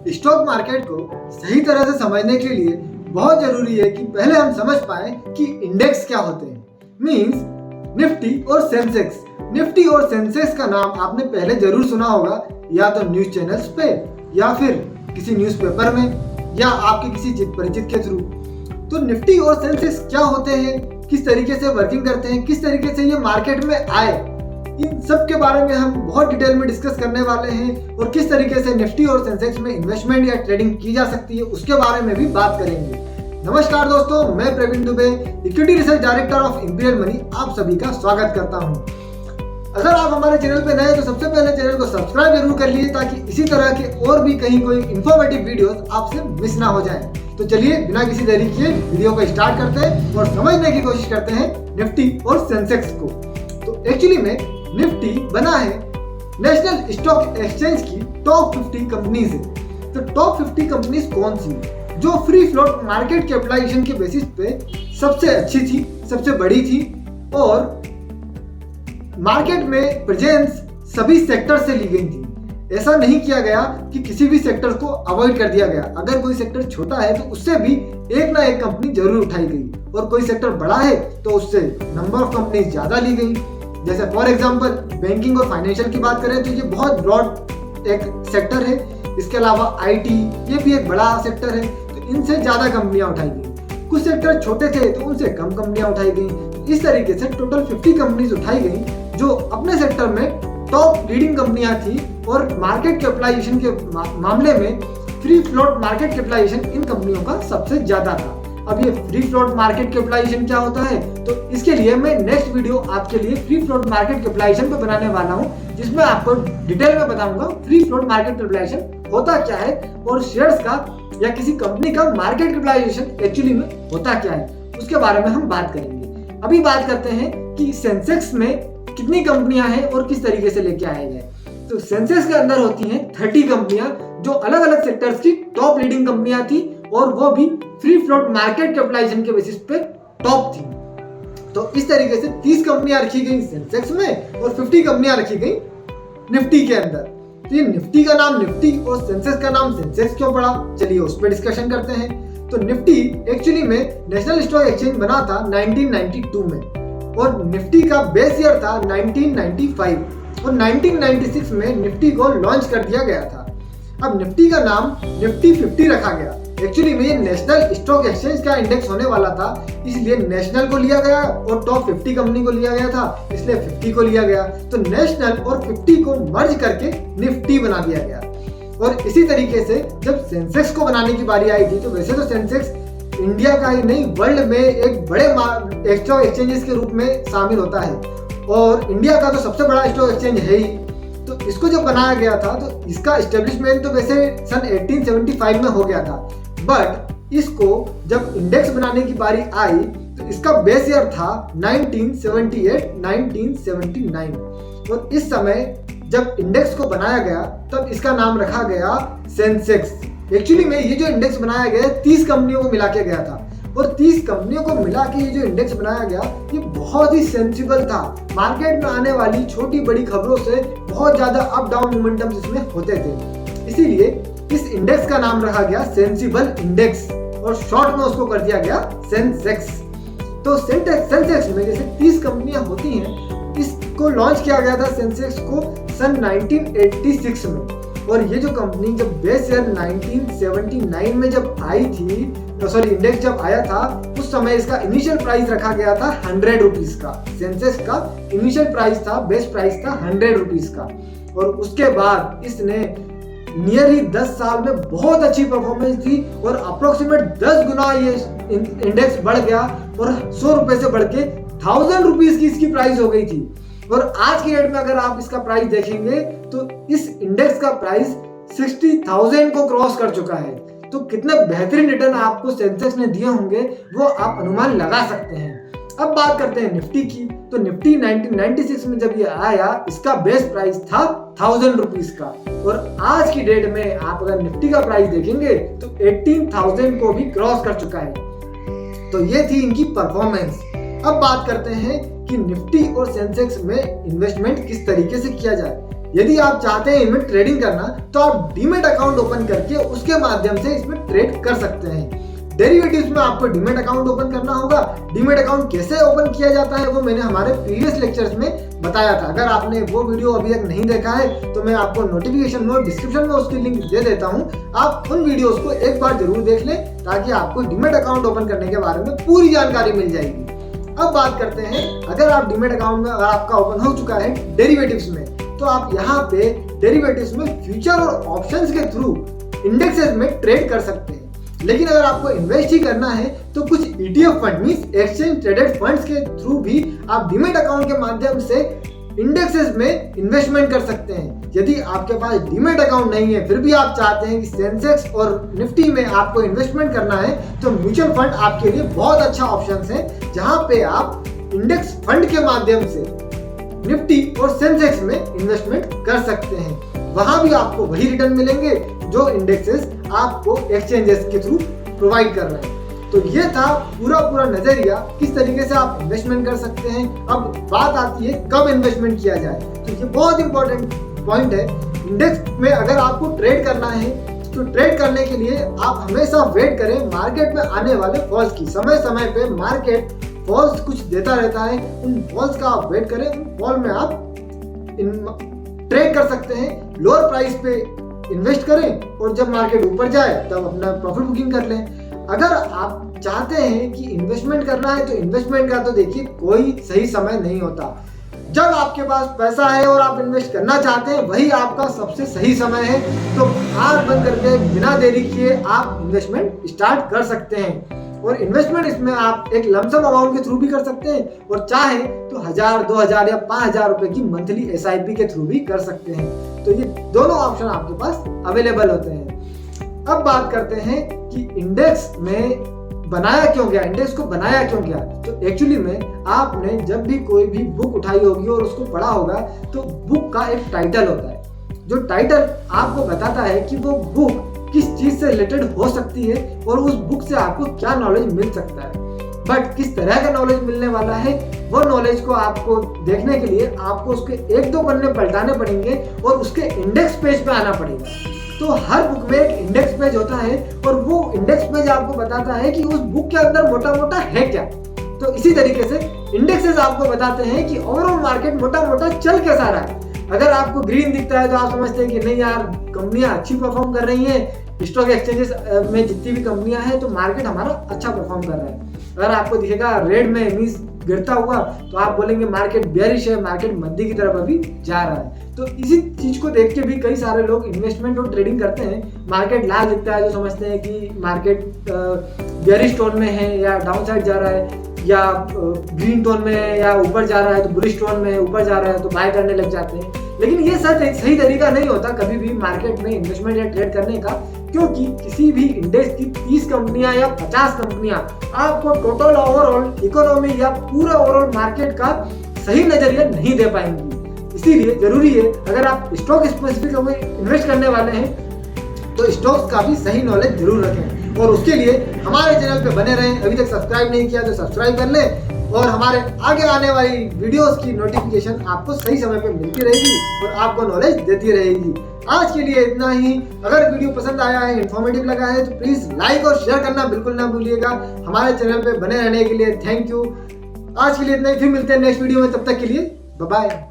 Stock market को सही तरह से समझने के लिए बहुत जरूरी है कि पहले हम समझ पाए कि इंडेक्स क्या होते हैं। मींस निफ्टी और सेंसेक्स। निफ्टी और सेंसेक्स का नाम आपने पहले जरूर सुना होगा, या तो न्यूज चैनल्स पे या फिर किसी न्यूज़पेपर में या आपके किसी परिचित के थ्रू। तो निफ्टी और सेंसेक्स क्या होते हैं, किस तरीके से वर्किंग करते हैं, किस तरीके से ये मार्केट में आए, इन सब के बारे में हम बहुत डिटेल में डिस्कस करने वाले हैं। और किस तरीके से निफ्टी और सेंसेक्स में इन्वेस्टमेंट या ट्रेडिंग की जा सकती है उसके बारे में भी बात करेंगे। नमस्कार दोस्तों, मैं Praveen Dubey, equity research director of Imperial Money, आप सभी का स्वागत करता हूं। अगर आप हमारे चैनल पे नए हैं तो सबसे पहले चैनल को सब्सक्राइब जरूर कर लीजिए ताकि इसी तरह के और भी कहीं कोई इंफॉर्मेटिव वीडियोस आपसे मिस ना हो जाए। तो चलिए बिना किसी देरी किए वीडियो को स्टार्ट करते हैं और समझने की कोशिश करते हैं निफ्टी और सेंसेक्स को। तो एक्चुअली में निफ्टी बना है नेशनल स्टॉक एक्सचेंज की टॉप 50 कंपनीज है। तो टॉप 50 कंपनीज कौन सी जो फ्री फ्लोट मार्केट कैपिटलाइजेशन के बेसिस पे सबसे अच्छी थी, सबसे बड़ी थी और मार्केट में प्रेजेंस सभी सेक्टर से ली गई थी। ऐसा नहीं किया गया कि किसी भी सेक्टर को अवॉइड कर दिया गया। अगर कोई सेक्टर छोटा है तो उससे भी एक ना एक कंपनी जरूर उठाई गई, और कोई सेक्टर बड़ा है तो उससे नंबर ऑफ कंपनी ज्यादा ली गई। जैसे फॉर एग्जांपल बैंकिंग और फाइनेंशियल की बात करें तो ये बहुत ब्रॉड एक सेक्टर है। इसके अलावा आईटी ये भी एक बड़ा सेक्टर है, तो इनसे ज्यादा कंपनियां उठाई गई। कुछ सेक्टर छोटे थे तो उनसे कम कंपनियां उठाई गई। इस तरीके से टोटल 50 कंपनीज उठाई गई जो अपने सेक्टर में टॉप लीडिंग कंपनियां थी, और मार्केट कैपिटलाइजेशन के मामले में फ्री फ्लोट मार्केट कैपिटलाइजेशन इन कंपनियों का सबसे ज्यादा था। अब ये फ्री फ्लोट मार्केट कैपिटलाइजेशन क्या होता है, तो इसके लिए मैं नेक्स्ट वीडियो आपके लिए फ्री फ्लोट मार्केट कैपिटलाइजेशन पे बनाने वाला हूँ, जिसमें आपको डिटेल में बताऊंगा फ्री फ्लोट मार्केट कैपिटलाइजेशन होता क्या है और शेयर्स का या किसी कंपनी का मार्केट कैपिटलाइजेशन एक्चुअली में होता क्या है, उसके बारे में हम बात करेंगे। अभी बात करते हैं कि सेंसेक्स में कितनी कंपनियां हैं और किस तरीके से लेके आए गए। तो सेंसेक्स के अंदर होती हैं 30 कंपनियां जो अलग अलग सेक्टर्स की टॉप लीडिंग कंपनियां थी, और वो भी फ्री फ्लोट मार्केट कैपिटलाइजेशन के बेसिस पे टॉप थी। तो इस तरीके से 30 कंपनियां रखी गई सेंसेक्स में और 50 कंपनियां रखी गई निफ्टी के अंदर। तो ये निफ्टी का नाम निफ्टी और सेंसेक्स का नाम सेंसेक्स क्यों पड़ा, चलिए उस पर डिस्कशन करते हैं। तो निफ्टी एक्चुअली में नेशनल स्टॉक एक्सचेंज बना था 1992 में, और निफ्टी का बेस ईयर था 1995, और 1996 में निफ्टी को लॉन्च कर दिया गया था। अब निफ्टी का नाम निफ्टी 50 रखा गया। एक्चुअली में ये नेशनल स्टॉक एक्सचेंज का इंडेक्स होने वाला था, इसलिए नेशनल को लिया गया और टॉप 50 कंपनी को लिया गया था, इसलिए 50 को लिया गया। तो नेशनल और 50 को मर्ज करके निफ्टी बना दिया गया। और इसी तरीके से जब सेंसेक्स को बनाने की बारी आई थी, तो वैसे तो सेंसेक्स इंडिया का ही नहीं वर्ल्ड में एक बड़े स्टॉक एक्सचेंजेस के रूप में शामिल होता है, और इंडिया का तो सबसे बड़ा स्टॉक एक्सचेंज है ही। तो इसको जब बनाया गया था तो इसका एस्टेब्लिशमेंट तो वैसे सन 1875 में हो गया था, बट इसको जब इंडेक्स बनाने की बारी आई तो इसका बेस ईयर था 1978-1979, और इस समय जब इंडेक्स को बनाया गया तब इसका नाम रखा गया सेंसेक्स। एक्चुअली में ये जो इंडेक्स बनाया गया 30 कंपनियों को मिला के गया था, और 30 कंपनियों को मिला के ये जो इंडेक्स बनाया गया ये बहुत ही सेंसिबल था। मार्केट में आने वाली छोटी बड़ी खबरों से बहुत ज्यादा अप डाउन मोमेंटम इसमें होते थे, इसीलिए इस इंडेक्स का नाम रखा गया सेंसिबल इंडेक्स, और शॉर्ट में उसको कर दिया गया सेंसेक्स। तो सेंसेक्स में जैसे 30 कंपनियां होती हैं, इसको लॉन्च किया गया था सेंसेक्स को सन 1986 में, और ये जो कंपनी जब बेस ईयर 1979 में जब आई थी, इंडेक्स जब आया था, उस समय इसका इनिशियल प्राइस रखा गया था 100 रुपीज का। सेंसेक्स का इनिशियल प्राइस था, बेस प्राइस था 100 रुपीज का, और उसके बाद इसने नियरली 10 साल में बहुत अच्छी परफॉर्मेंस थी, और अप्रोक्सीमेट 10 गुना ये इंडेक्स बढ़ गया, और 100 रुपए से बढ़ के 1000 रुपीज की इसकी प्राइस हो गई थी। और आज की डेट में अगर आप इसका प्राइस देखेंगे तो इस इंडेक्स का प्राइस 60,000 को क्रॉस कर चुका है। तो कितने बेहतरीन रिटर्न आपको सेंसेक्स ने दिए होंगे वो आप अनुमान लगा सकते हैं। अब बात करते हैं निफ्टी की। तो निफ्टी 1996 में जब ये आया, इसका बेस प्राइस था 1000 रुपीज का, और आज की डेट में आप अगर निफ्टी का प्राइस देखेंगे तो 18,000 को भी क्रॉस कर चुका है। तो ये थी इनकी परफॉर्मेंस। अब बात करते हैं कि निफ्टी और सेंसेक्स में इन्वेस्टमेंट किस तरीके से किया जाए। यदि आप चाहते हैं इनमें ट्रेडिंग करना तो आप डीमेट अकाउंट ओपन करके उसके माध्यम से इसमें ट्रेड कर सकते हैं। डेरिवेटिव्स में आपको डीमेट अकाउंट ओपन करना होगा। डीमेट अकाउंट कैसे ओपन किया जाता है वो मैंने हमारे प्रीवियस लेक्चर्स में बताया था। अगर आपने वो वीडियो अभी तक नहीं देखा है तो मैं आपको नोटिफिकेशन में और डिस्क्रिप्शन में उसकी लिंक दे देता हूं। आप उन वीडियोस को एक बार जरूर देख लें ताकि आपको डीमेट अकाउंट ओपन करने के बारे में पूरी जानकारी मिल जाएगी। अब बात करते हैं, अगर आप डीमेट अकाउंट में आपका ओपन हो चुका है डेरिवेटिव्स में, तो आप यहाँ पे डेरिवेटिव्स में फ्यूचर और ऑप्शंस के थ्रू इंडेक्सेस में ट्रेड कर सकते हैं। लेकिन अगर आपको इन्वेस्ट ही करना है तो कुछ ETF fund means exchange traded funds के थ्रू भी आप डीमेट अकाउंट के माध्यम से इंडेक्सेस में इन्वेस्टमेंट कर सकते हैं। यदि आपके पास डीमेट अकाउंट नहीं है फिर भी आप चाहते हैं कि सेंसेक्स और निफ्टी में आपको इन्वेस्टमेंट करना है तो म्यूचुअल फंड आपके लिए बहुत अच्छा ऑप्शन है, जहां पे आप इंडेक्स फंड के माध्यम से निफ्टी और सेंसेक्स में इन्वेस्टमेंट कर सकते हैं। वहां भी आपको वही रिटर्न मिलेंगे जो इंडेक्सेस आपको एक्सचेंजेस के थ्रू प्रोवाइड कर रहे हैं। तो ये था पूरा नजरिया किस तरीके से आप इन्वेस्टमेंट कर सकते हैं। अब बात आती है कब इन्वेस्टमेंट किया जाए, तो ये बहुत इंपॉर्टेंट पॉइंट है। इंडेक्स में अगर आपको ट्रेड करना है तो ट्रेड करने के लिए आप हमेशा वेट करें मार्केट में आने वाले फॉल्स की। समय समय पे मार्केट फॉल्स कुछ देता रहता है, उन फॉल्स का आप वेट करें, उन फॉल में आप ट्रेड कर सकते हैं। लोअर प्राइस पे इन्वेस्ट करें और जब मार्केट ऊपर जाए तब अपना प्रॉफिट बुकिंग कर लें। अगर आप चाहते हैं कि इन्वेस्टमेंट करना है तो इन्वेस्टमेंट का तो देखिए कोई सही समय नहीं होता। जब आपके पास पैसा है और आप इन्वेस्ट करना चाहते हैं वही आपका सबसे सही समय है। तो आंख बंद करके बिना देरी किए आप इन्वेस्टमेंट स्टार्ट कर सकते हैं। और इन्वेस्टमेंट इसमें आप एक लमसम अमाउंट के थ्रू भी कर सकते हैं और चाहे तो 1000, 2000 या 5000 रुपए की मंथली SIP के थ्रू भी कर सकते हैं। तो ये दोनों ऑप्शन आपके पास अवेलेबल होते हैं। अब बात करते हैं कि इंडेक्स में बनाया क्यों गया, इंडेक्स को बनाया क्यों गया। तो एक्चुअली में आपने जब भी कोई भी बुक उठाई होगी और उसको पढ़ा होगा तो बुक का एक टाइटल होता है, जो टाइटल आपको बताता है कि वो बुक किस चीज से रिलेटेड हो सकती है और उस बुक से आपको क्या नॉलेज मिल सकता है। बट किस तरह का नॉलेज मिलने वाला है वो नॉलेज को आपको देखने के लिए आपको उसके 1-2 पन्ने पलटाने पड़ेंगे और उसके इंडेक्स पेज पे आना पड़ेगा। तो हर बुक में एक इंडेक्स पेज होता है और वो इंडेक्स पेज आपको बताता है कि उस बुक के अंदर मोटा मोटा है क्या। तो इसी तरीके से इंडेक्सेस आपको बताते हैं कि ओवरऑल मार्केट मोटा मोटा चल कैसा रहा है। अगर आपको ग्रीन दिखता है तो आप समझते हैं कि नहीं यार कंपनियां अच्छी परफॉर्म कर रही हैं, स्टॉक एक्सचेंजेस में जितनी भी कंपनियां हैं तो मार्केट हमारा अच्छा परफॉर्म कर रहा है। अगर आपको दिखेगा रेड में मींस गिरता हुआ तो आप बोलेंगे मार्केट बेयरिश है, मार्केट मंदी की तरफ अभी जा रहा है। तो इसी चीज को देख के भी कई सारे लोग इन्वेस्टमेंट और ट्रेडिंग करते हैं। मार्केट लाल दिखता है तो समझते हैं कि मार्केट बेयरिश टोन में है या डाउन साइड जा रहा है, या ग्रीन टोन में है या ऊपर जा रहा है तो बुलिश टोन में ऊपर जा रहा है तो बाय करने लग जाते हैं। लेकिन ये सही तरीका नहीं होता कभी भी मार्केट में इन्वेस्टमेंट या ट्रेड करने का, क्योंकि किसी भी इंडेक्स की 30 कंपनियां या 50 कंपनियां आपको टोटल ओवरऑल इकोनॉमी या पूरा ओवरऑल मार्केट का सही नजरिया नहीं दे पाएंगी। इसीलिए जरूरी है अगर आप स्टॉक स्पेसिफिक इन्वेस्ट करने वाले हैं तो स्टॉक्स का भी सही नॉलेज जरूर रखें। और उसके लिए हमारे चैनल पे बने रहें। अभी तक सब्सक्राइब नहीं किया तो सब्सक्राइब कर लें और हमारे आगे आने वाली वीडियोस की नोटिफिकेशन आपको सही समय पे मिलती रहेगी और आपको नॉलेज देती रहेगी। आज के लिए इतना ही। अगर वीडियो पसंद आया है, इन्फॉर्मेटिव लगा है तो प्लीज लाइक और शेयर करना बिल्कुल ना भूलिएगा। हमारे चैनल पे बने रहने के लिए थैंक यू। आज के लिए इतना ही, फिर मिलते हैं नेक्स्ट वीडियो में, तब तक के लिए बाय बाय।